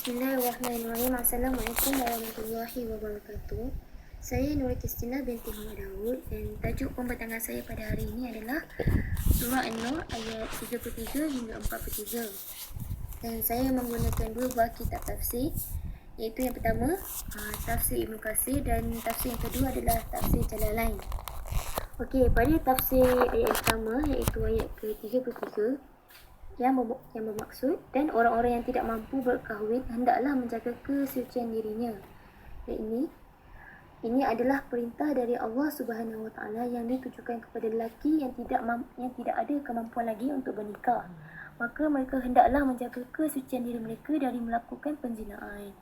Bismillahirrahmanirrahim. Assalamualaikum warahmatullahi wabarakatuh. Saya Nurul Kristina binti Muhammad Daud dan tajuk pembatangan saya pada hari ini adalah Surah An-Nur ayat 33 hingga 43. Dan saya menggunakan dua buah kitab tafsir, iaitu yang pertama tafsir Ibnu Katsir dan tafsir yang kedua adalah tafsir Jalalain. Okey, pada tafsir ayat pertama iaitu ayat ke-33 yang bermaksud, dan orang-orang yang tidak mampu berkahwin hendaklah menjaga kesucian dirinya. Dan ini adalah perintah dari Allah Subhanahu Wa Taala yang ditujukan kepada lelaki yang tidak ada kemampuan lagi untuk bernikah. Maka mereka hendaklah menjaga kesucian diri mereka dari melakukan penzinaan.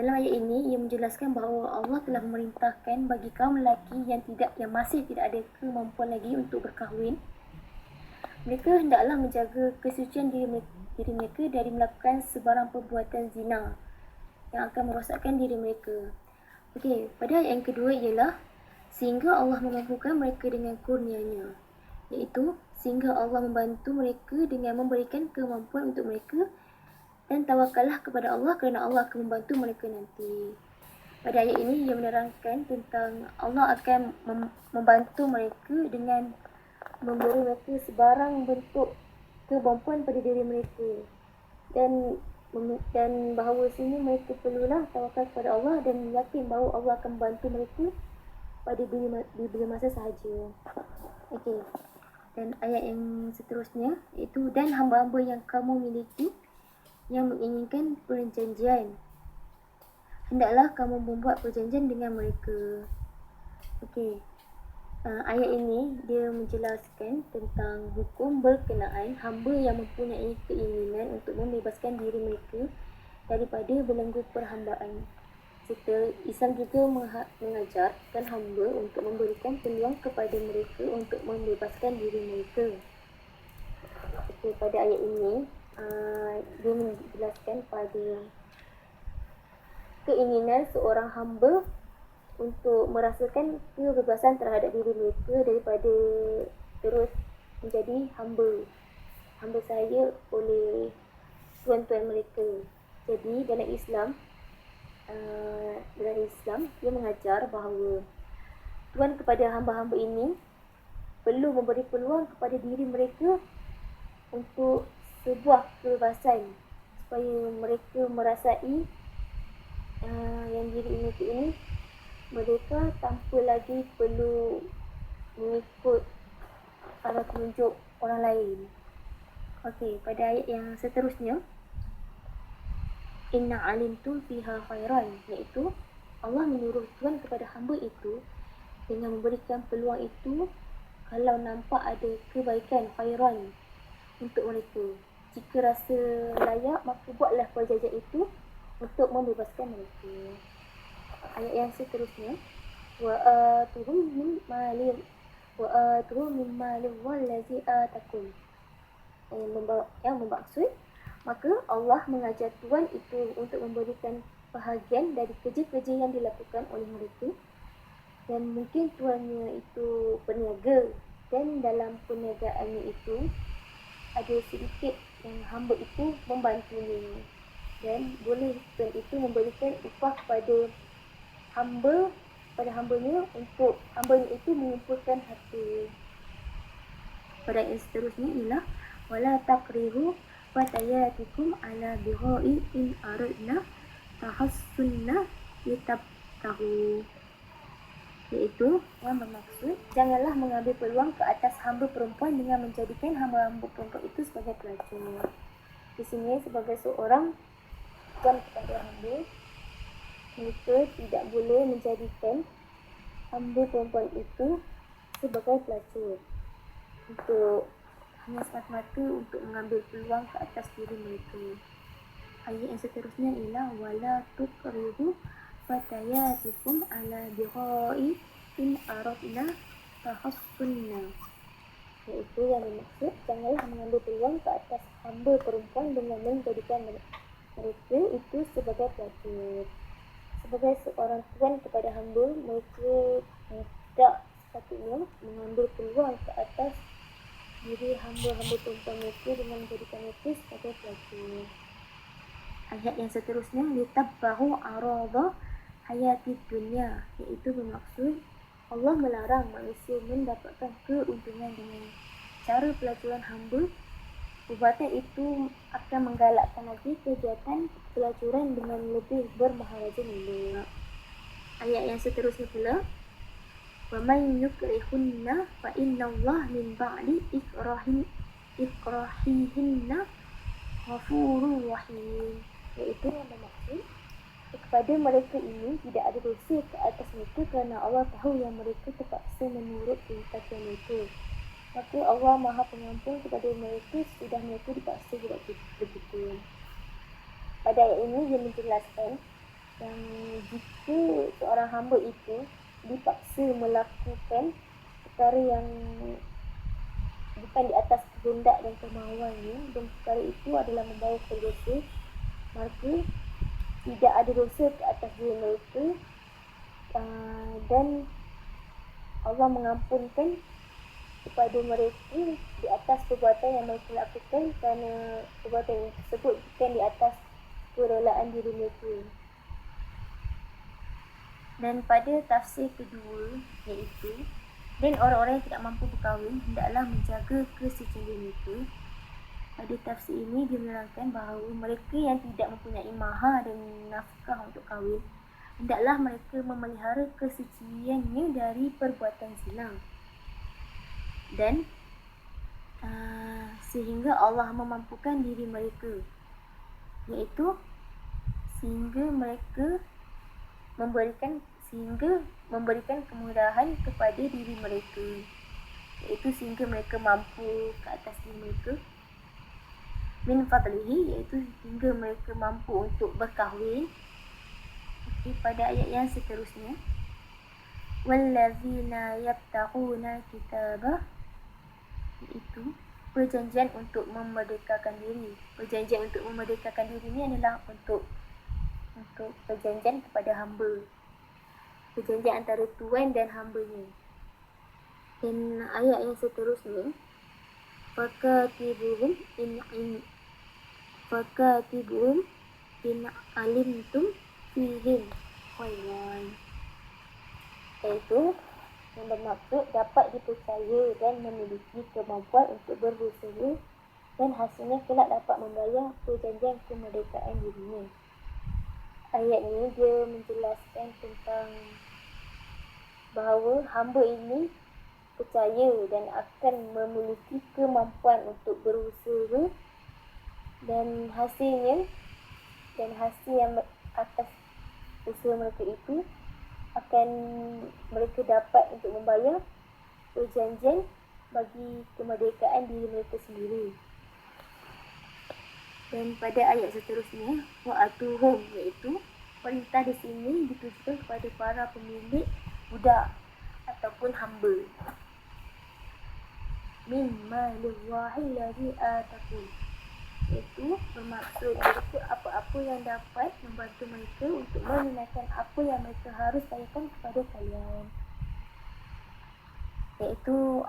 Dalam ayat ini ia menjelaskan bahawa Allah telah memerintahkan bagi kaum lelaki yang masih tidak ada kemampuan lagi untuk berkahwin, mereka hendaklah menjaga kesucian diri mereka dari melakukan sebarang perbuatan zina yang akan merosakkan diri mereka. Okey, pada ayat yang kedua ialah sehingga Allah memampukan mereka dengan kurnia-Nya, iaitu sehingga Allah membantu mereka dengan memberikan kemampuan untuk mereka, dan tawakallah kepada Allah kerana Allah akan membantu mereka nanti. Pada ayat ini ia menerangkan tentang Allah akan membantu mereka dengan memberi mereka sebarang bentuk kemampuan pada diri mereka, dan bahawa sini mereka perlulah tawakal kepada Allah dan yakin bahawa Allah akan membantu mereka pada bila masa sahaja. Okey. Dan ayat yang seterusnya iaitu dan hamba-hamba yang kamu miliki yang menginginkan perjanjian, hendaklah kamu membuat perjanjian dengan mereka. Okey. Ayat ini dia menjelaskan tentang hukum berkenaan hamba yang mempunyai keinginan untuk membebaskan diri mereka daripada belenggu perhambaan. Serta Islam juga mengajarkan hamba untuk memberikan peluang kepada mereka untuk membebaskan diri mereka. Okay, pada ayat ini dia menjelaskan pada keinginan seorang hamba untuk merasakan kebebasan terhadap diri mereka daripada terus menjadi hamba sahaya oleh tuan-tuan mereka. Jadi dalam Islam dia mengajar bahawa tuan kepada hamba-hamba ini perlu memberi peluang kepada diri mereka untuk sebuah kebebasan supaya mereka merasai yang diri mereka ini mereka tanpa lagi perlu mengikut arah penunjuk orang lain. Okey, pada ayat yang seterusnya, inna alimtum fiha khairan, iaitu Allah menyuruh tuan kepada hamba itu dengan memberikan peluang itu kalau nampak ada kebaikan khairan untuk mereka. Jika rasa layak, maka buatlah perjanjian itu untuk membebaskan mereka. Ayat yang seterusnya, wa atuhum mimma lillazi atakum, yang bermaksud maka Allah mengajar tuan itu untuk memberikan bahagian dari kerja-kerja yang dilakukan oleh mereka, dan mungkin tuannya itu peniaga dan dalam perniagaannya itu ada sedikit yang hamba itu membantunya, dan boleh tuan itu memberikan upah kepada hambanya untuk hambanya itu mengumpulkan harta. Pada yang seterusnya ialah wala taqrihu fatayatikum ala bighai in aradna tahassunna litabtahu, iaitu yang bermaksud janganlah mengambil peluang ke atas hamba perempuan dengan menjadikan hamba-hamba perempuan itu sebagai pelacur. Di sini sebagai seorang tuan kepada hamba, mereka tidak boleh menjadikan hamba perempuan itu sebagai pelacur untuk hanya semata-mata untuk mengambil peluang ke atas diri mereka. Ayat yang seterusnya ialah wala tuqridu fatayatikum ala bighai in aradna tahassunna, iaitu yang bermaksud janganlah mengambil peluang ke atas hamba perempuan dengan menjadikan mereka itu sebagai pelacur. Sebagai seorang tuan kepada hamba, mereka tidak sepatutnya mengambil peluang ke atas diri hamba-hamba perempuan mereka dengan menjadikan mereka sebagai pelacur. ayat yang seterusnya, litabbahu arada hayatid dunya, iaitu bermaksud Allah melarang manusia mendapatkan keuntungan dengan cara pelacuran hamba. Perbuatan itu akan menggalakkan lagi kegiatan pelacuran dengan lebih bermaharaja nilai. Ayat yang seterusnya pula, وَمَنْ يُكْرِهُنَّ فَإِنَّ اللَّهَ مِنْ بَعْدِ إِكْرَاهِهِنَّ غَفُورٌ رَحِيمٌ, iaitu yang bermaksud kepada mereka ini tidak ada dosa ke atas mereka kerana Allah tahu yang mereka terpaksa menurut perintah Tuhan mereka. Maka Allah Maha Pengampun kepada mereka sudah mereka dipaksa buat begitu. Pada ayat ini dia menjelaskan yang jika seorang hamba itu dipaksa melakukan perkara yang bukan di atas kehendak dan kemahuannya dan perkara itu adalah membawa kepada dosa, maka tidak ada dosa ke atas diri mereka dan Allah mengampunkan kepada mereka di atas perbuatan yang mereka lakukan kerana perbuatan tersebut bukan di atas kerelaan diri mereka. Dan pada tafsir kedua, iaitu dan orang-orang yang tidak mampu berkahwin hendaklah menjaga kesucian mereka. Pada tafsir ini dia menerangkan bahawa mereka yang tidak mempunyai mahar dan nafkah untuk kahwin hendaklah mereka memelihara kesuciannya dari perbuatan zina. Dan sehingga Allah memampukan diri mereka, iaitu sehingga memberikan kemudahan kepada diri mereka, iaitu sehingga mereka mampu ke atas diri mereka, min fadlihi, iaitu sehingga mereka mampu untuk berkahwin. Pada ayat yang seterusnya, wallazina yabtaquna kitaba, iaitu perjanjian untuk memerdekakan diri. Perjanjian untuk memerdekakan diri ini adalah untuk perjanjian kepada hamba, perjanjian antara tuan dan hambanya. Dan ayat yang seterusnya, fakatibuhum in alimtum fihim khairan, iaitu yang bermaksud dapat dipercaya dan memiliki kemampuan untuk berusaha dan hasilnya kelak dapat membayar perjanjian kemerdekaan dirinya. Ayat ini dia menjelaskan tentang bahawa hamba ini percaya dan akan memiliki kemampuan untuk berusaha dan hasil yang atas usaha mereka itu akan mereka dapat untuk membayar perjanjian bagi kemerdekaan diri mereka sendiri. Dan pada ayat seterusnya, wa'atuhum, iaitu perintah di sini ditujukan kepada para pemilik budak ataupun hamba. Min malillahi alladhi atakum, iaitu bermaksud berikut apa-apa yang dapat membantu mereka untuk menunaikan apa yang mereka harus bayarkan kepada kalian, iaitu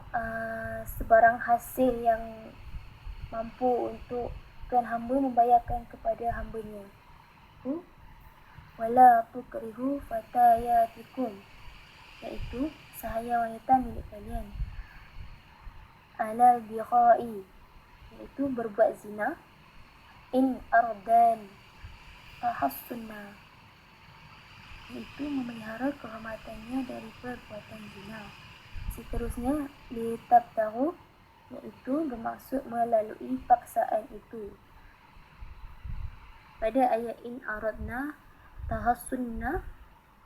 sebarang hasil yang mampu untuk tuan hamba membayarkan kepada hambanya. Wala tukrihu fatayatikum, iaitu sahaya wanita milik kalian, alal biqai, iaitu berbuat zina, in ardan tahassunna, iaitu memelihara kehormatannya dari perbuatan zina. Seterusnya, litabtahu, iaitu bermaksud melalui paksaan itu. Pada ayat in aradna tahassunna,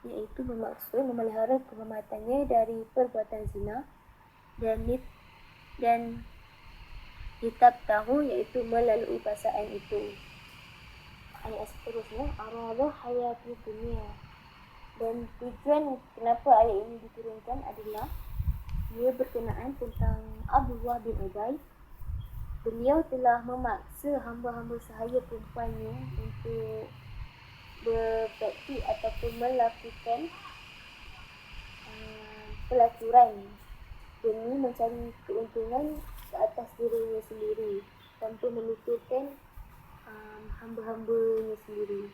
iaitu bermaksud memelihara kehormatannya dari perbuatan zina, dan litabtahu, iaitu melalui paksaan itu. Ayat seterusnya, arada hayati dunia, dan tujuan kenapa ayat ini diturunkan adalah dia berkenaan tentang Abdullah bin Ubay. Beliau telah memaksa hamba-hamba sahaya perempuannya untuk berpraktik ataupun melakukan pelacuran demi mencari keuntungan ke atas dirinya sendiri tanpa memikirkan hamba-hambanya sendiri.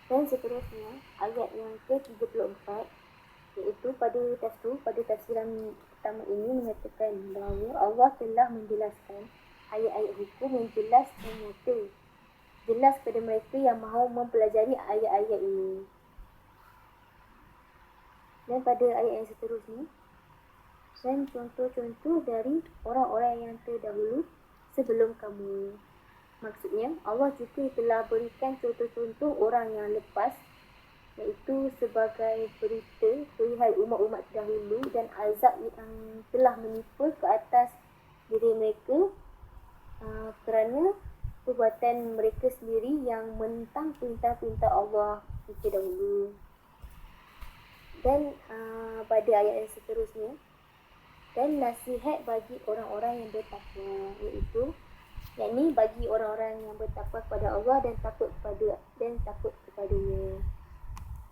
Dan seterusnya, ayat yang ke-34, iaitu pada tafsiran pertama ini mengatakan bahawa Allah telah menjelaskan ayat-ayat hukum yang jelas dan nyata, jelas kepada mereka yang mahu mempelajari ayat-ayat ini. Dan pada ayat yang seterusnya, dan contoh-contoh dari orang-orang yang terdahulu sebelum kamu. Maksudnya, Allah juga telah berikan contoh-contoh orang yang lepas, iaitu sebagai berita perihal umat-umat terdahulu dan azab yang telah menimpa ke atas diri mereka kerana perbuatan mereka sendiri yang menentang perintah-perintah Allah terdahulu. Dan pada ayat yang seterusnya, dan nasihat bagi orang-orang yang bertakwa, iaitu yakni bagi orang-orang yang bertakwa kepada Allah dan takut kepadanya.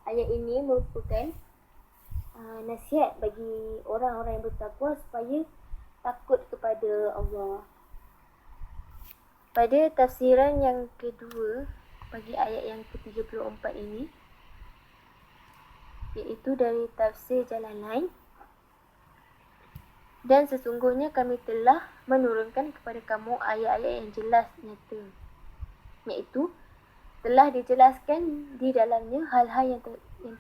Ayat ini merupakan nasihat bagi orang-orang yang bertakwa supaya takut kepada Allah. Pada tafsiran yang kedua bagi ayat yang ke-34 ini, iaitu dari tafsir Jalalain, dan sesungguhnya kami telah menurunkan kepada kamu ayat-ayat yang jelas nyata, iaitu telah dijelaskan di dalamnya hal-hal yang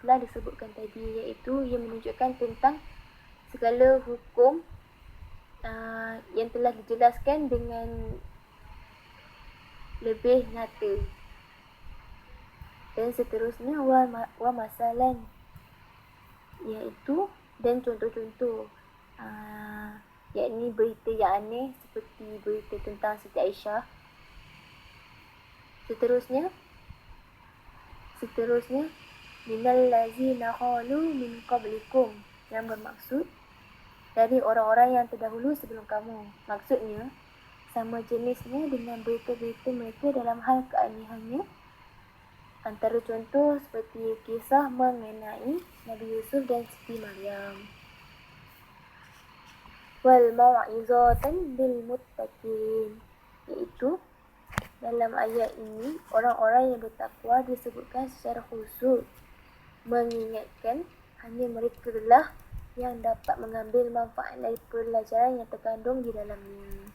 telah disebutkan tadi, iaitu ia menunjukkan tentang segala hukum yang telah dijelaskan dengan lebih nyata. Dan seterusnya wa masalan, iaitu dan contoh-contoh, yakni berita yang aneh seperti berita tentang Siti Aisyah. Seterusnya minal lazina qalu min qablikum, yang bermaksud dari orang-orang yang terdahulu sebelum kamu. Maksudnya sama jenisnya dengan berita-berita mereka dalam hal keanehannya. Antara contoh seperti kisah mengenai Nabi Yusuf dan Siti Maryam. Wal mau'izatan bil muttaqin, iaitu dalam ayat ini orang-orang yang bertakwa disebutkan secara khusus, mengingatkan hanya mereka lah yang dapat mengambil manfaat dari pelajaran yang terkandung di dalamnya.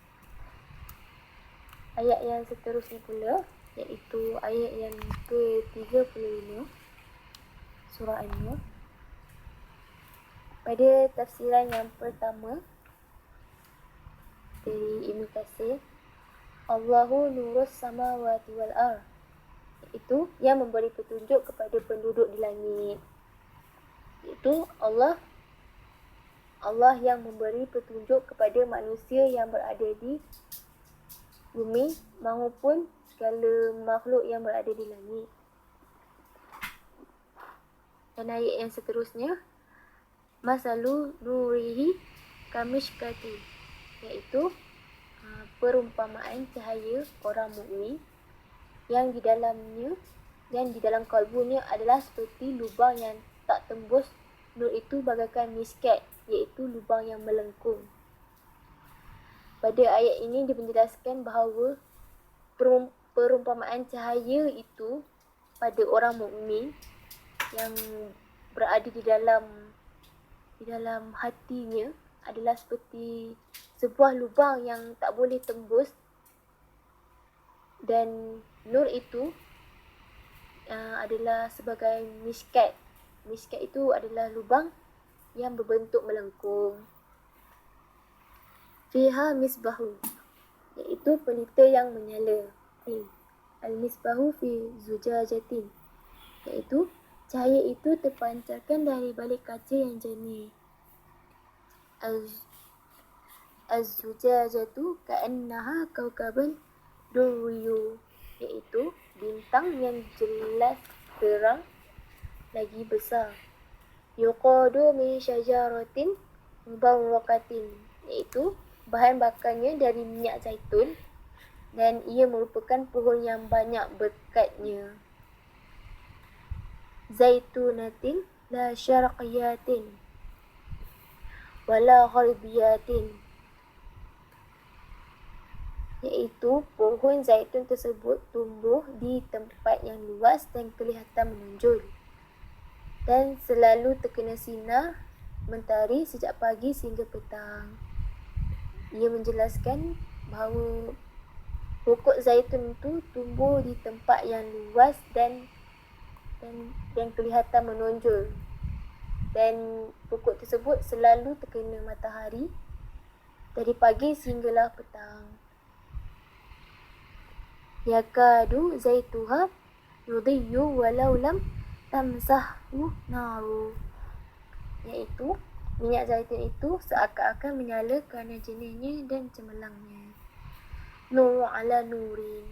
Ayat yang seterusnya pula, iaitu ayat yang ke-35 surah An-Nur. Pada tafsiran yang pertama dari Ibn Katsir, Allahu nurus samawati wal ardh, iaitu yang memberi petunjuk kepada penduduk di langit. Iaitu Allah yang memberi petunjuk kepada manusia yang berada di bumi maupun segala makhluk yang berada di langit. Dan ayat yang seterusnya, masalu nurihi kamishkati, iaitu perumpamaan cahaya orang mukmin yang di dalam kalbunya adalah seperti lubang yang tak tembus. Nur itu bagaikan miskat, iaitu lubang yang melengkung. Pada ayat ini dipenjelaskan bahawa perumpamaan cahaya itu pada orang mukmin yang berada di dalam hatinya adalah seperti sebuah lubang yang tak boleh tembus. Dan nur itu adalah sebagai miskat. Miskat itu adalah lubang yang berbentuk melengkung. Fiha misbahu, iaitu pelita yang menyala. Al-misbahu fi zujajatin, iaitu cahaya itu terpancarkan dari balik kaca yang jernih. Az-zujajatu ka'annaha kawkaban durriyu, iaitu bintang yang jelas terang lagi besar. Yuqadu min syajaratin mubarrakatin, iaitu bahan bakarnya dari minyak zaitun dan ia merupakan pohon yang banyak berkatnya. Zaitunatin la syarqiyatin wala gharbiyatin, iaitu pohon zaitun tersebut tumbuh di tempat yang luas dan kelihatan menonjol dan selalu terkena sinar mentari sejak pagi sehingga petang. Ia menjelaskan bahawa pokok zaitun itu tumbuh di tempat yang luas dan kelihatan menonjol, dan pokok tersebut selalu terkena matahari dari pagi sehinggalah petang. Yakadu zaituha yudhiyu walau lam tamsahhu naru, iaitu minyak zaitun itu seakan-akan menyala kerana jernihnya dan cemerlangnya. Nur ala nurin,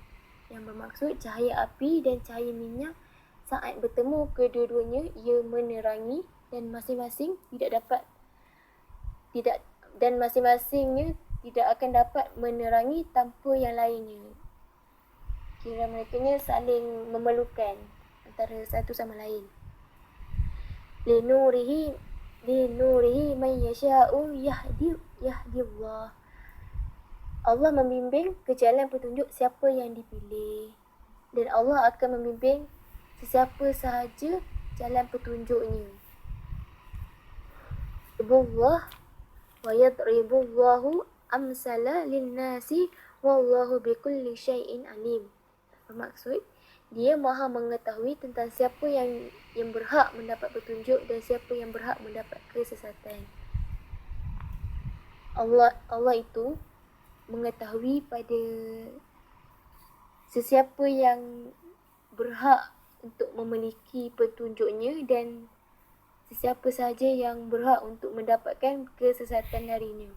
yang bermaksud cahaya api dan cahaya minyak saat bertemu kedua-duanya ia menerangi dan masing-masingnya tidak akan dapat menerangi tanpa yang lainnya. Kira mereka saling memerlukan antara satu sama lain. Linurihi man yasha'u yahdi Allah. Allah membimbing ke jalan petunjuk siapa yang dipilih, dan Allah akan membimbing sesiapa sahaja jalan petunjuknya. Ibullah wa yadribullahu amsala linnasi wallahu bikulli syai'in alim. Bermaksud, dia maha mengetahui tentang siapa yang berhak mendapat petunjuk dan siapa yang berhak mendapat kesesatan. Allah itu mengetahui pada sesiapa yang berhak untuk memiliki petunjuknya dan sesiapa sahaja yang berhak untuk mendapatkan kesesatan darinya.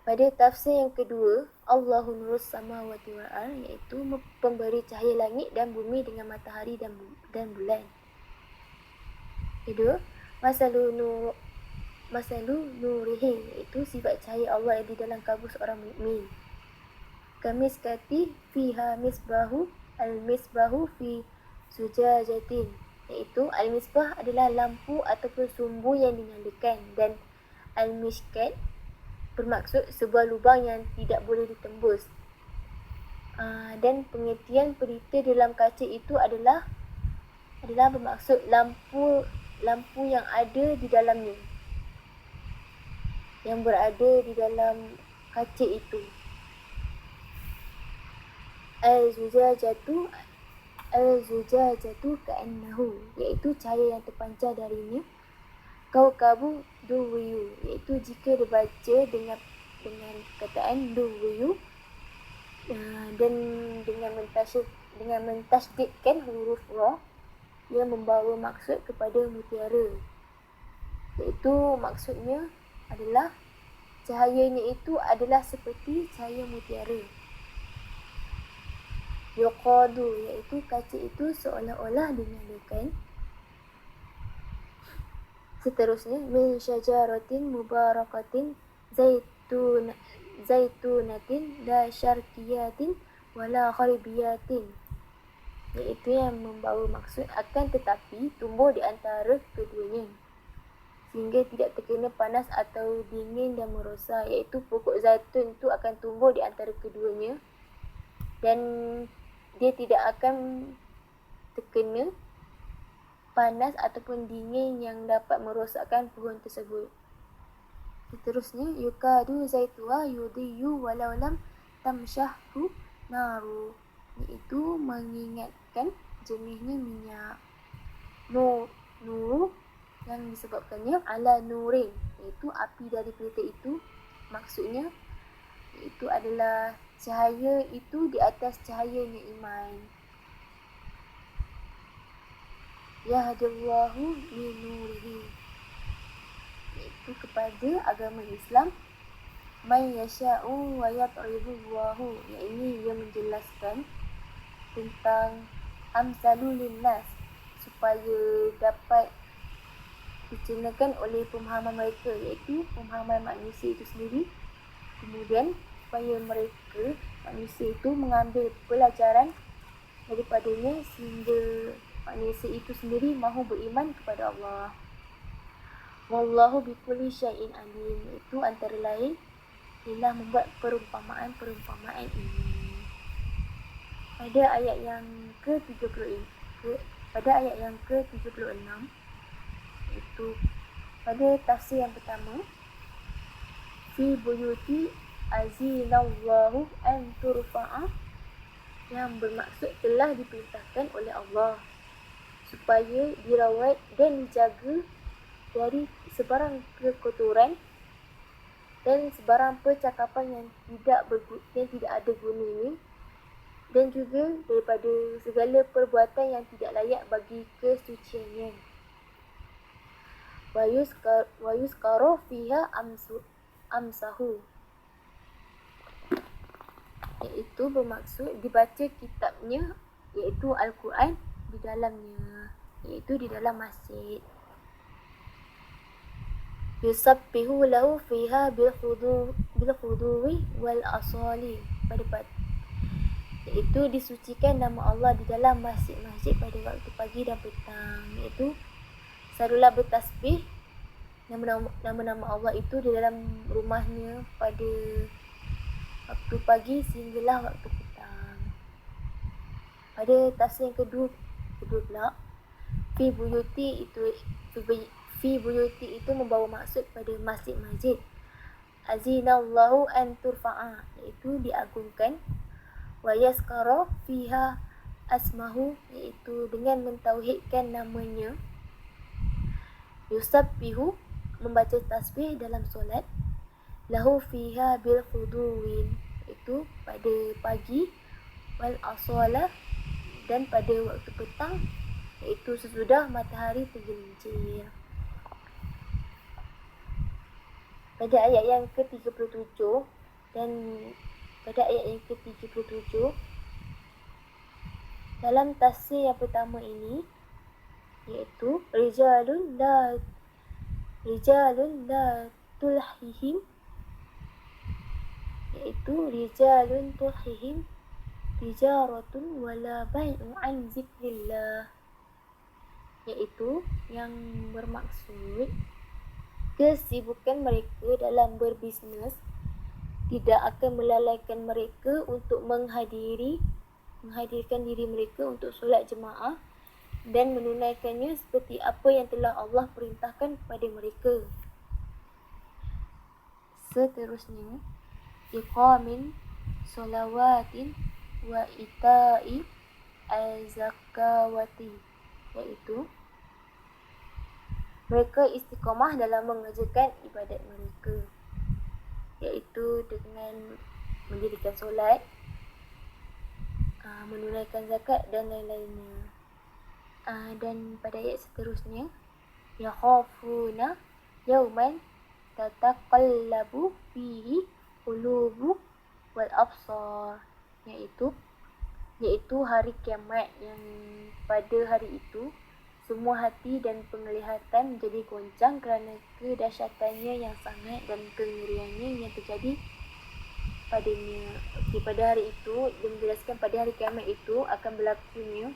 Pada tafsir yang kedua, Allahu nurus samawati wal ard, iaitu pemberi cahaya langit dan bumi dengan matahari dan bulan. Kedua, masalu nurihi, iaitu sifat cahaya Allah yang di dalam kalbu seorang mukmin. Kamiskati fiha misbahu, al-misbahu fi sujajatin, iaitu al-misbah adalah lampu ataupun sumbu yang dinyalakan, dan al-mishkat bermaksud sebuah lubang yang tidak boleh ditembus. Dan pengertian pelita dalam kaca itu adalah bermaksud lampu yang ada di dalamnya, yang berada di dalam kaca itu. Al-zujajatu ka'annahu, iaitu cahaya yang terpancar darinya. Kaukabu duwiyu, iaitu jika dibaca dengan perkataan duwiyu dan dengan mentasydidkan huruf ra, ia membawa maksud kepada mutiara, iaitu maksudnya adalah cahayanya itu adalah seperti cahaya mutiara. Yuqadu, iaitu kaca itu seolah-olah dinyalakan. Seterusnya, min syajaratin mubarakatin zaitunatin la syarqiyatin wala gharbiyatin, iaitu yang membawa maksud akan tetapi tumbuh di antara keduanya sehingga tidak terkena panas atau dingin dan merosak, iaitu pokok zaitun itu akan tumbuh di antara keduanya dan dia tidak akan terkena panas ataupun dingin yang dapat merosakkan pohon tersebut. Seterusnya, yukadu zaituha yudhiyu walau lam tamshahhu naru, iaitu mengingatkan jernihnya minyak. Nuru yang disebabkannya ala nurin, iaitu api dari pelita itu, maksudnya itu adalah cahaya itu di atas cahayanya iman. Yahdillahu linurihi, iaitu kepada agama Islam. Man yasha'u wa yadribullahu, iaitu ia menjelaskan tentang amsalul linnas supaya dapat dicernakan oleh pemahaman mereka, iaitu pemahaman manusia itu sendiri. Kemudian supaya mereka manusia itu mengambil pelajaran daripadanya sehingga manusia itu sendiri mahu beriman kepada Allah. Wallahu bikulli syai'in alim, itu antara lain ialah membuat perumpamaan-perumpamaan ini. Pada ayat yang ke-36 itu pada tafsir yang pertama, fi buyuti azinallahu an turfa'a, yang bermaksud telah diperintahkan oleh Allah supaya dirawat dan dijaga dari sebarang kekotoran dan sebarang percakapan yang tidak ada gunanya, dan juga daripada segala perbuatan yang tidak layak bagi kesuciannya. Wa yuskara fiha amsahu, iaitu bermaksud dibaca kitabnya, iaitu Al-Quran di dalamnya, iaitu di dalam masjid. Yusabbihu lahu fiha bil khuduwi wal asali, iaitu disucikan nama Allah di dalam masjid-masjid pada waktu pagi dan petang, iaitu selalulah bertasbih nama-nama Allah itu di dalam rumahnya pada waktu pagi sehinggalah waktu petang. Pada tafsir yang kedua pula, fi buyuti itu membawa maksud pada masjid-masjid. Azinallahu an turfa'a, iaitu diagungkan. Wa yaskara fiha asmahu, iaitu dengan mentauhidkan namanya. Yusabbihu, membaca tasbih dalam solat. Lahu fiha bil khuduwin, iaitu pada pagi. Wal asala, dan pada waktu petang, iaitu sesudah matahari tergelincir. Pada ayat yang ke-37 dan pada ayat yang ke-37, dalam tafsir yang pertama ini, iaitu rijalun la tulhihim, iaitu rijalun tulhihim tijaratun wala bai'u an zikrillah, iaitu yang bermaksud kesibukan mereka dalam berbisnes tidak akan melalaikan mereka untuk menghadirkan diri mereka untuk solat jemaah dan menunaikannya seperti apa yang telah Allah perintahkan kepada mereka. Seterusnya, iqamin solawatin wa ita'i az-zakawati, iaitu mereka istiqamah dalam mengerjakan ibadat mereka, iaitu dengan mendirikan solat, menunaikan zakat dan lain-lainnya. Dan pada ayat seterusnya, yakhafuna yawman tataqallabu fihi qulubu wal absar, iaitu hari kiamat, yang pada hari itu semua hati dan penglihatan menjadi goncang kerana kedahsyatannya yang sangat dan kengeriannya yang terjadi padanya. Pada hari itu, dia menjelaskan pada hari kiamat itu akan berlakunya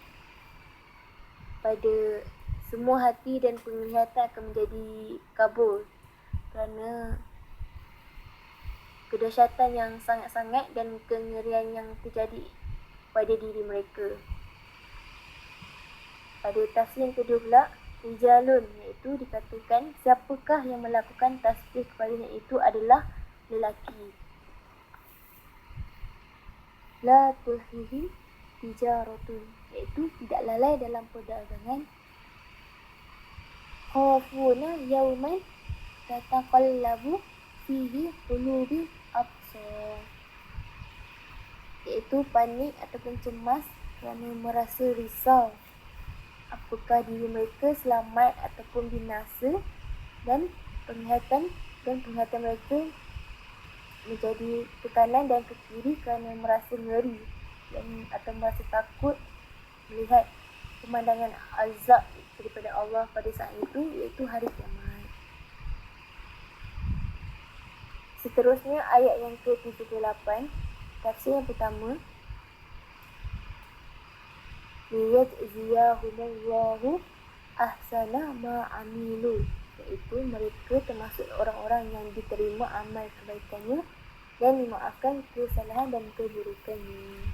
pada semua hati dan penglihatan akan menjadi kabur kerana kedahsyatan yang sangat-sangat dan kengerian yang terjadi pada diri mereka. Pada tafsir yang kedua pula, rijalun, iaitu dikatakan siapakah yang melakukan tasbih kepadanya itu adalah lelaki. La tulhihim tijaratun, iaitu tidak lalai dalam perdagangan. Khafuna yawman tataqallabu fihi qulubi absar, iaitu panik ataupun cemas kerana merasa risau apakah diri mereka selamat ataupun binasa, dan penglihatan mereka menjadi tekanan dan ke kiri kerana merasa ngeri atau merasa takut melihat pemandangan azab daripada Allah pada saat itu, iaitu hari kiamat. Seterusnya ayat yang ke-38, tafsir yang pertama, liyajziyahumullahu ahsana ma'amilu, iaitu mereka termasuk orang-orang yang diterima amal kebaikannya dan memaafkan kesalahan dan keburukannya.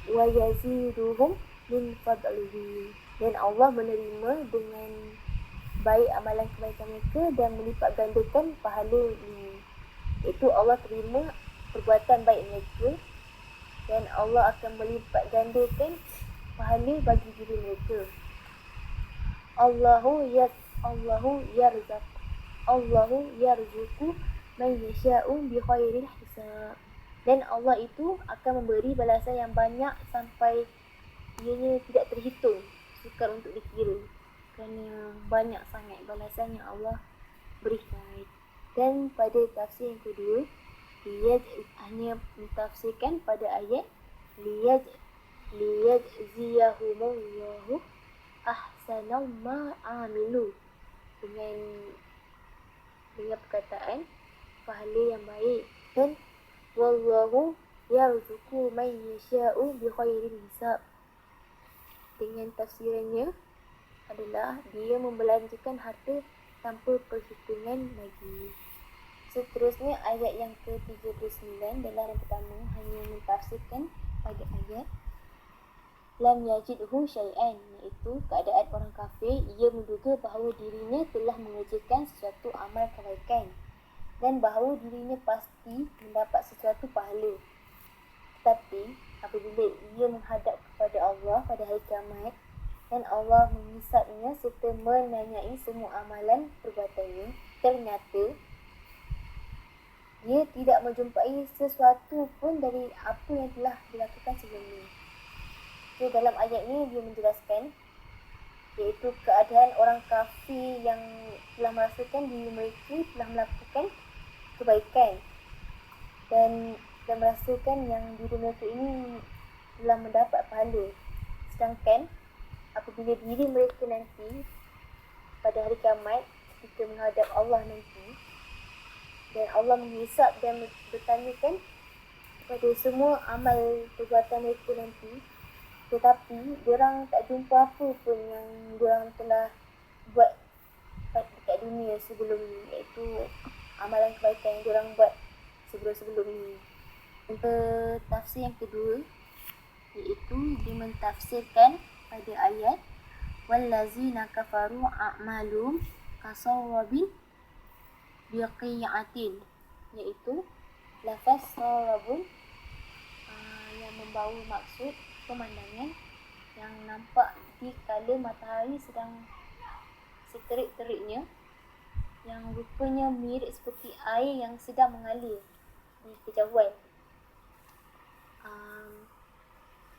Wa yaziduhum min fadlihi, dan Allah menerima dengan baik amalan kebaikan mereka dan melipat gandakan pahala ini. Iaitu Allah terima perbuatan baik mereka dan Allah akan melipat gandakan pahala bagi diri mereka. Allahu yarzaq. Allahu yarzuqu man yasha'u bi khairil hisab. Dan Allah itu akan memberi balasan yang banyak sampai ianya tidak terhitung, sukar untuk dikira. Kerana banyak sangat balasan yang Allah berikan. Dan pada tafsir yang kedua, hanya mentafsirkan pada ayat liyajziyahumullahu ahsanal ma amilu, dengan perkataan pahala yang baik. Dan wallahu yarzuqu man yasha'u bi khairil hisab, dengan tafsirannya adalah dia membelanjakan harta tanpa perhitungan lagi. Seterusnya ayat yang ke-39 dalam yang pertama hanya mentafsirkan pada ayat lam yajidhu syai'an, iaitu keadaan orang kafir ia menduga bahawa dirinya telah mengerjakan sesuatu amal kebaikan dan bahawa dirinya pasti mendapat sesuatu pahala. Tetapi apabila ia menghadap kepada Allah pada hari kiamat dan Allah mengisapnya serta menanyai semua amalan perbuatannya, ternyata dia tidak menjumpai sesuatu pun dari apa yang telah dilakukan sebelumnya. So, dalam ayat ini dia menjelaskan iaitu keadaan orang kafir yang telah merasakan diri mereka telah melakukan kebaikan dan merasakan yang diri mereka ini telah mendapat pahala. Sedangkan apabila diri mereka nanti pada hari kiamat ketika menghadap Allah nanti dan Allah menghisap dan bertanyakan kepada semua amal perbuatan mereka nanti, tetapi diorang tak jumpa apa pun yang diorang telah buat dekat dunia sebelum ni, iaitu amalan kebaikan yang diorang buat sebelum ni. Untuk tafsir yang kedua, iaitu dimentafsirkan pada ayat wallazina kafaru a'malum kasawabin biqi'atin, iaitu lafaz sawabun yang membawa maksud pemandangan yang nampak di kala matahari sedang seterik-teriknya, yang rupanya mirip seperti air yang sedang mengalir di kejauhan,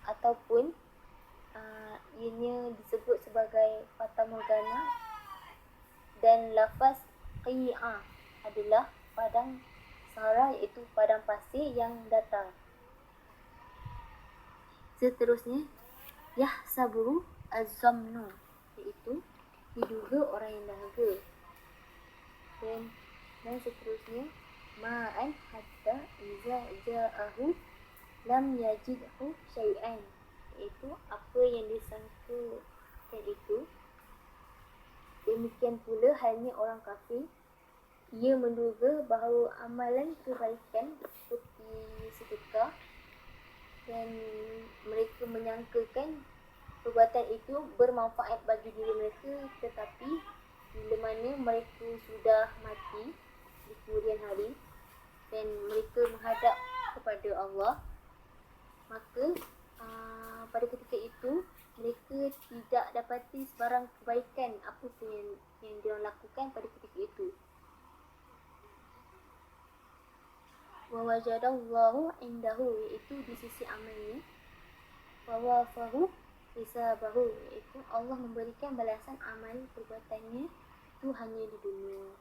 ataupun ianya disebut sebagai fata morgana. Dan lafaz qi'ah adalah padang sahara, iaitu padang pasir yang datar. Seterusnya yahsabuhu az-zamnu, iaitu diduga orang yang dahaga. Dan seterusnya ma'an hatta iza ja'ahu lam yajidhu syai'an, iaitu apa yang disangkakan itu. Demikian pula halnya orang kafir, ia menduga bahawa amalan kebaikan seperti sedekah dan mereka menyangkakan perbuatan itu bermanfaat bagi diri mereka, tetapi bila mana mereka sudah mati di kemudian hari dan mereka menghadap kepada Allah, maka pada ketika itu mereka tidak dapati sebarang kebaikan apa pun yang diorang lakukan pada ketika itu. Wa wajadallahu indahu, iaitu di sisi amalnya. Wa wafahu hisabahu, iaitu Allah memberikan balasan amal perbuatannya itu hanya di dunia.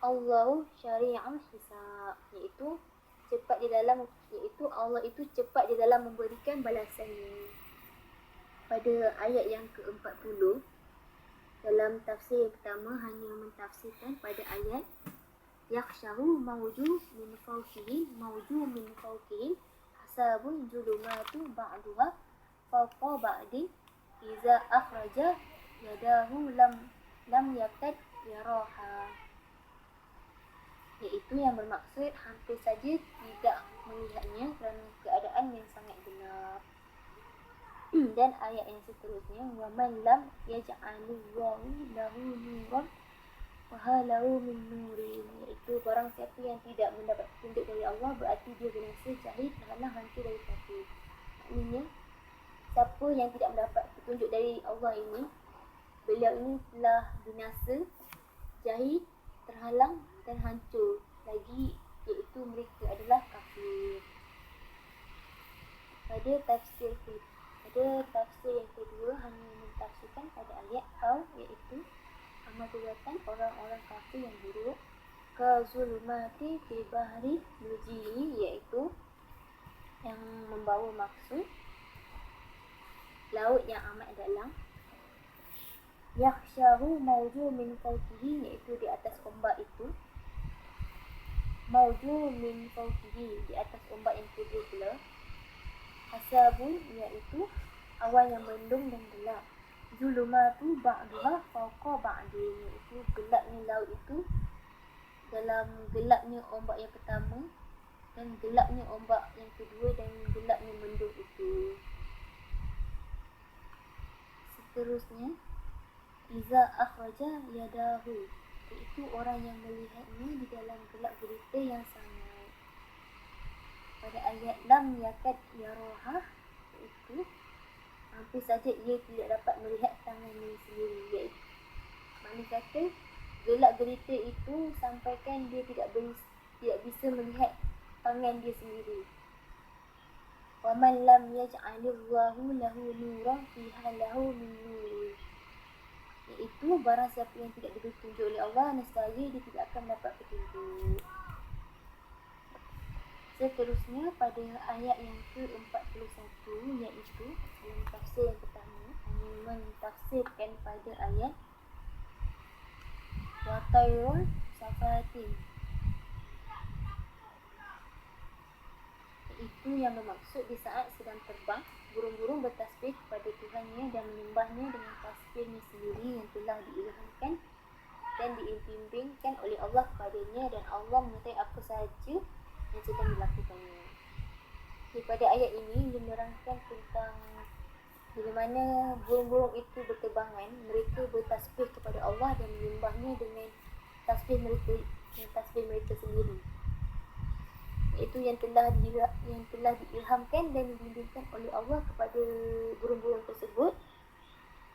Allahu syari'ul hisab, iaitu Allah itu cepat di dalam memberikan balasannya. Pada ayat yang ke-40 dalam tafsir yang pertama hanya mentafsirkan pada ayat yakhshahu mawju min fawqihim hasabun zulumatu ba'duha fawqa ba'din iza akhraja yadahu lam yakad yaraha. iaitu yang bermaksud hampir saja tidak melihatnya kerana keadaan yang sangat gelap. Dan ayat yang seterusnya, wa man lam yaj'alillahu lahu nuran fahalahu min nurin, iaitu barang siapa yang tidak mendapat petunjuk dari Allah berarti dia binasa, jahil, terhalang, hancur dari kafir. Maknanya siapa yang tidak mendapat petunjuk dari Allah ini, beliau ini telah binasa, jahil, terhalang dan hancur lagi, iaitu mereka adalah kafir. Pada tafsir yang kedua hanya mentafsirkan pada ayat au, iaitu amal perbuatan orang-orang kafir yang buruk, ka zulumati fi bahri lujihi, iaitu yang membawa maksud laut yang amat dalam, yakhshahu mawju min fawqihi, iaitu di atas ombak itu, mawju min fawqihi, di atas ombak yang kedua pula, hasabun, iaitu awan yang mendung dan gelap, zulumatu ba'duha fawqa ba'din, iaitu gelapnya laut itu dalam gelapnya ombak yang pertama dan gelapnya ombak yang kedua dan gelapnya mendung itu. Seterusnya, iza akhraja yadahu, iaitu orang yang melihatnya di dalam gelap gulita yang sangat. Pada ayat lam yakad yaroha, iaitu hampir saja ia tidak dapat melihat tangannya sendiri, iaitu makna kata gelap gulita itu sampaikan dia tidak bisa melihat tangan dia sendiri. Wa man lam yaj'alillahu lahu nuran fihalahu min nur, iaitu barang siapa yang tidak diberi petunjuk oleh Allah, nescaya dia tidak akan mendapat petunjuk. Seterusnya pada ayat yang ke-41, iaitu dalam tafsir yang pertama hanya mentafsirkan pada ayat wa tayrul safatin, iaitu yang bermaksud di saat sedang terbang, burung-burung bertasbih kepada Tuhannya dan menyembahnya dengan tasbihnya sendiri yang telah diilhamkan dan dibimbingkan oleh Allah kepadanya, dan Allah mengetahui apa sahaja yang sedang dilakukannya. Pada ayat ini menerangkan tentang bila mana burung-burung itu berterbangan, mereka bertasbih kepada Allah dan menyembahnya dengan tasbih mereka sendiri, iaitu yang telah diilhamkan dan dibimbingkan oleh Allah kepada burung-burung tersebut,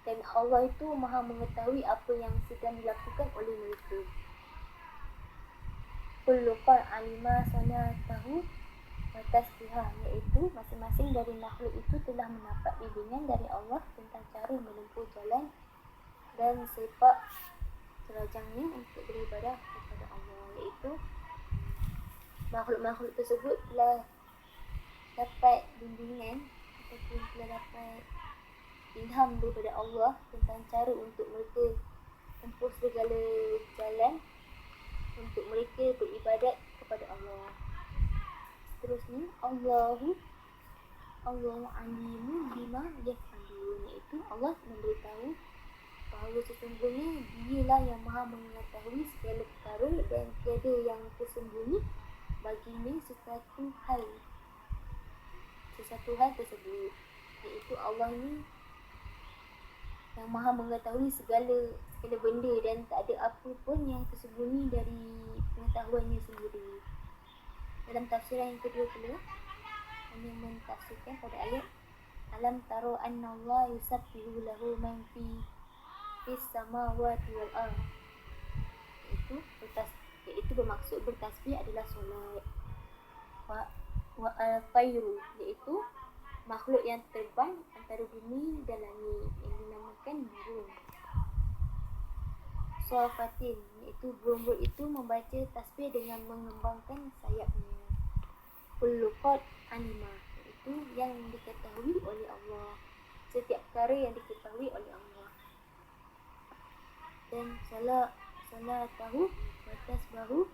dan Allah itu maha mengetahui apa yang sedang dilakukan oleh mereka. Kullu qad alima sanatahu wa tasbihah, iaitu masing-masing dari makhluk itu telah mendapat bimbingan dari Allah tentang cara menempuh jalan dan sepak terajangnya untuk beribadah kepada Allah, iaitu makhluk-makhluk tersebut telah dapat bimbingan ataupun telah dapat ilham daripada Allah tentang cara untuk mereka tempuh segala jalan untuk mereka beribadat kepada Allah. Seterusnya, Allahu alimu bima yaf'alun, iaitu Allah memberitahu bahawa sesungguhnya dialah yang maha mengetahui segala perkara dan tiada yang tersembunyi baginya sesuatu hal tersebut, iaitu Allah ni yang maha mengetahui segala benda dan tak ada apa pun yang tersembunyi dari pengetahuannya sendiri. Dalam tafsiran yang kedua pula hanya mentafsirkan pada ayat alam taro anna Allah yusabbihu lahu man fis samawati wal ardh, iaitu bermaksud bertasbih adalah solat. Wa al-tayru, iaitu makhluk yang terbang antara bumi dan langit yang dinamakan burung. Safatin, iaitu burung-burung itu membaca tasbih dengan mengembangkan sayapnya. Kullu qad alima, iaitu yang diketahui oleh Allah, setiap perkara yang diketahui oleh Allah. Dan salatahu wa tasbahu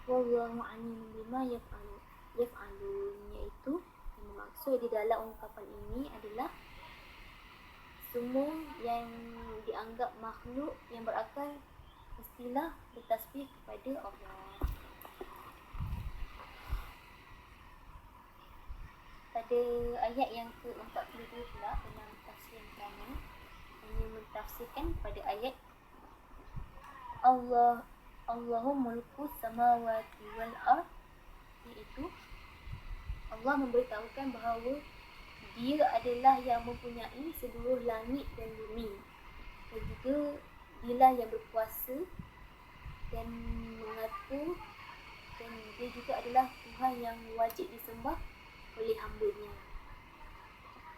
wallahu alim bima yaf'alun, iaitu yang bermaksud di dalam ungkapan ini adalah semua yang dianggap makhluk yang berakal mestilah bertasbih kepada Allah. pada ayat yang ke-42 pula dalam tafsir yang pertama hanya mentafsirkan pada ayat Allahu mulku samawati wal ard, iaitu Allah memberitahukan bahawa Dia adalah yang mempunyai seluruh langit dan bumi, dan juga Dialah yang berkuasa dan mengatur, dan Dia juga adalah Tuhan yang wajib disembah oleh hamba-Nya.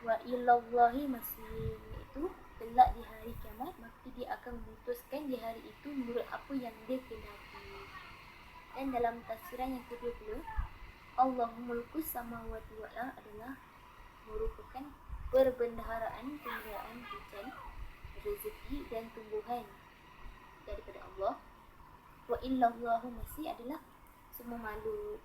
Wa ilallahi masih, iaitu kelak di hari kiamat maka Dia akan memutuskan di hari itu menurut apa yang Dia kehendaki. Dan dalam tafsiran yang kedua pula, Allahumul mulku samawati wal ard adalah merupakan perbendaharaan pemeliharaan hujan, rezeki dan tumbuhan daripada Allah. Wa illallahu masih adalah semua makhluk.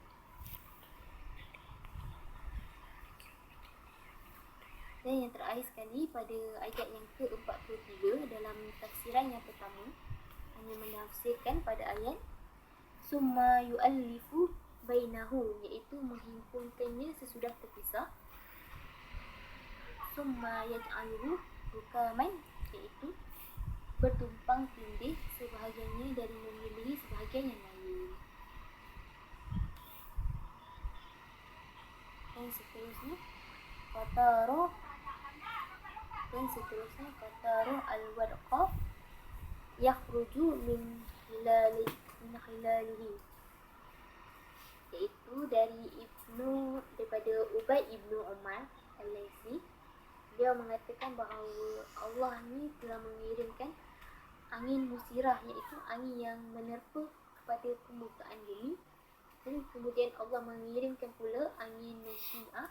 Dan yang terakhir sekali pada ayat yang ke-43 dalam tafsiran yang pertama hanya menafsirkan pada ayat summa yu'allifu bainahu, iaitu menghimpunkannya sesudah terpisah. Summa yaj'aluhu rukaman, iaitu bertumpang tindih sebahagiannya dari memilih sebahagian yang lain. Dan seterusnya Fataro al-wadqa yakhruju min khilalihi, iaitu daripada Ubay ibnu Umar al-Laisi. Dia mengatakan bahawa Allah ni telah mengirimkan angin musirah, iaitu angin yang menerpa kepada permukaan bumi, dan kemudian Allah mengirimkan pula angin nasyi'ah,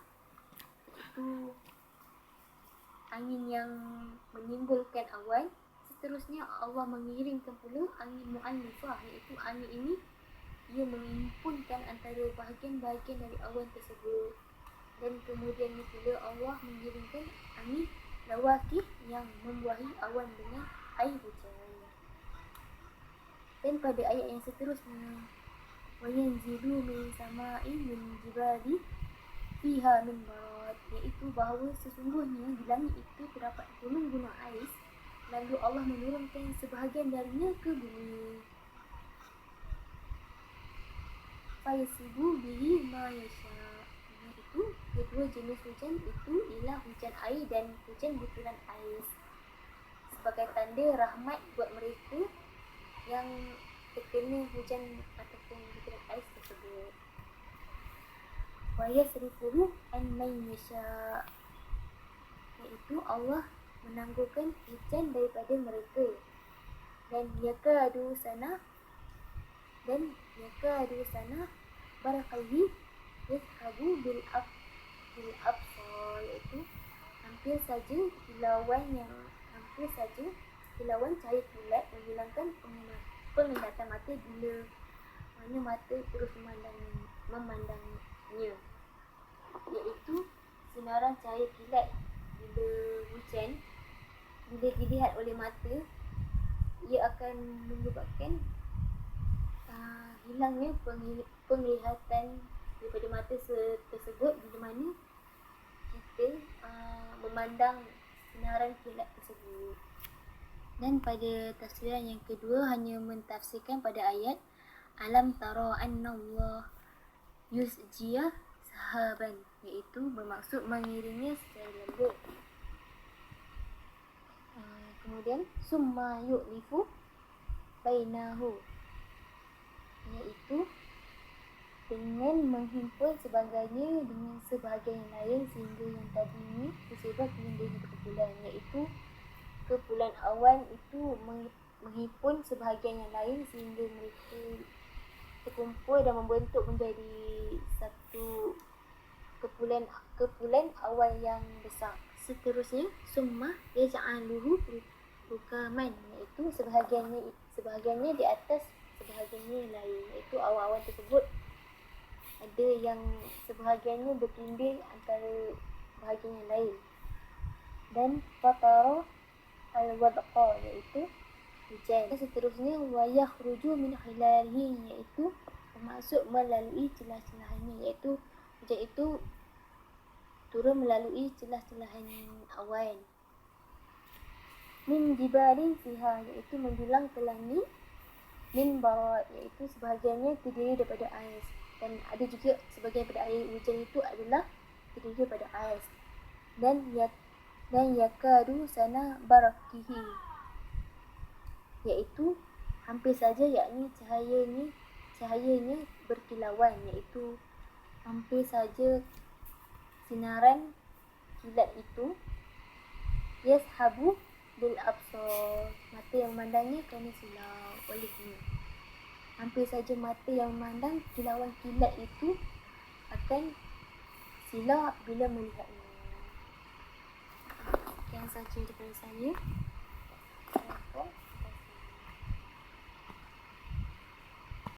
iaitu angin yang menimbulkan awan. Seterusnya Allah mengirimkan pula angin mu'allifah, iaitu angin ini ia menghimpunkan antara bahagian-bahagian dari awan tersebut. Dan kemudian pula Allah mengirimkan angin lawakih yang membuahi awan dengan air hujan. Dan pada ayat yang seterusnya, wa yanzilu min sama'i min jibali fiha min barad, iaitu bahawa sesungguhnya di langit itu terdapat gunung-gunung ais, lalu Allah menurunkan sebahagian darinya ke bumi. Fayasibu bihi ma yasha, iaitu kedua jenis hujan itu ialah hujan air dan hujan butiran ais, sebagai tanda rahmat buat mereka yang terkena hujan ataupun butiran ais tersebut. Wa yasrifuhu an man yasha, iaitu Allah menangguhkan hujan daripada mereka. Dan yakadu sana barakalihi yashabu bil absar, iaitu hampir saja kilauan cahaya kilat menghilangkan penglihatan mata bila mana mata terus memandangnya, iaitu sinaran cahaya kilat bila hujan, bila dilihat oleh mata, ia akan menyebabkan hilangnya penglihatan daripada mata tersebut bila mana kita memandang sinaran kilat tersebut. Dan pada tafsiran yang kedua hanya mentafsirkan pada ayat alam tara anna Allah yusjiya sahaban, iaitu bermaksud mengiringnya secara lembut. Kemudian summa yu'lifu bainahu, iaitu dengan menghimpun sebagainya dengan sebahagian yang lain sehingga yang tadi ini bersebab menjadi kekumpulan, iaitu kumpulan awan itu menghimpun sebahagian yang lain sehingga mereka terkumpul dan membentuk menjadi satu kumpulan awan yang besar. Seterusnya summa yaj'aluhu rukaman, iaitu sebahagiannya di atas sebahagiannya yang lain, iaitu awan-awan tersebut ada yang sebahagiannya bertindih antara bahagian yang lain. Dan fatara al-wadqa, iaitu hujan. Dan seterusnya wa yakhruju min khilalihi, iaitu bermaksud melalui celah-celahnya, iaitu hujan itu turun melalui celah-celahan awan. Min jibalin fiha, iaitu menjulang telah min barat, iaitu sebahagiannya terdiri daripada ais, dan ada juga sebahagian daripada air hujan itu adalah terdiri daripada ais. Dan yakadu sana barakihi, iaitu hampir saja, yakni cahayanya berkilauan, iaitu hampir saja sinaran kilat itu yashabu bil absar, mata yang memandangnya kerana silau olehnya. Hampir saja mata yang memandang kilauan kilat itu akan silau bila melihatnya. Sekian saja daripada saya.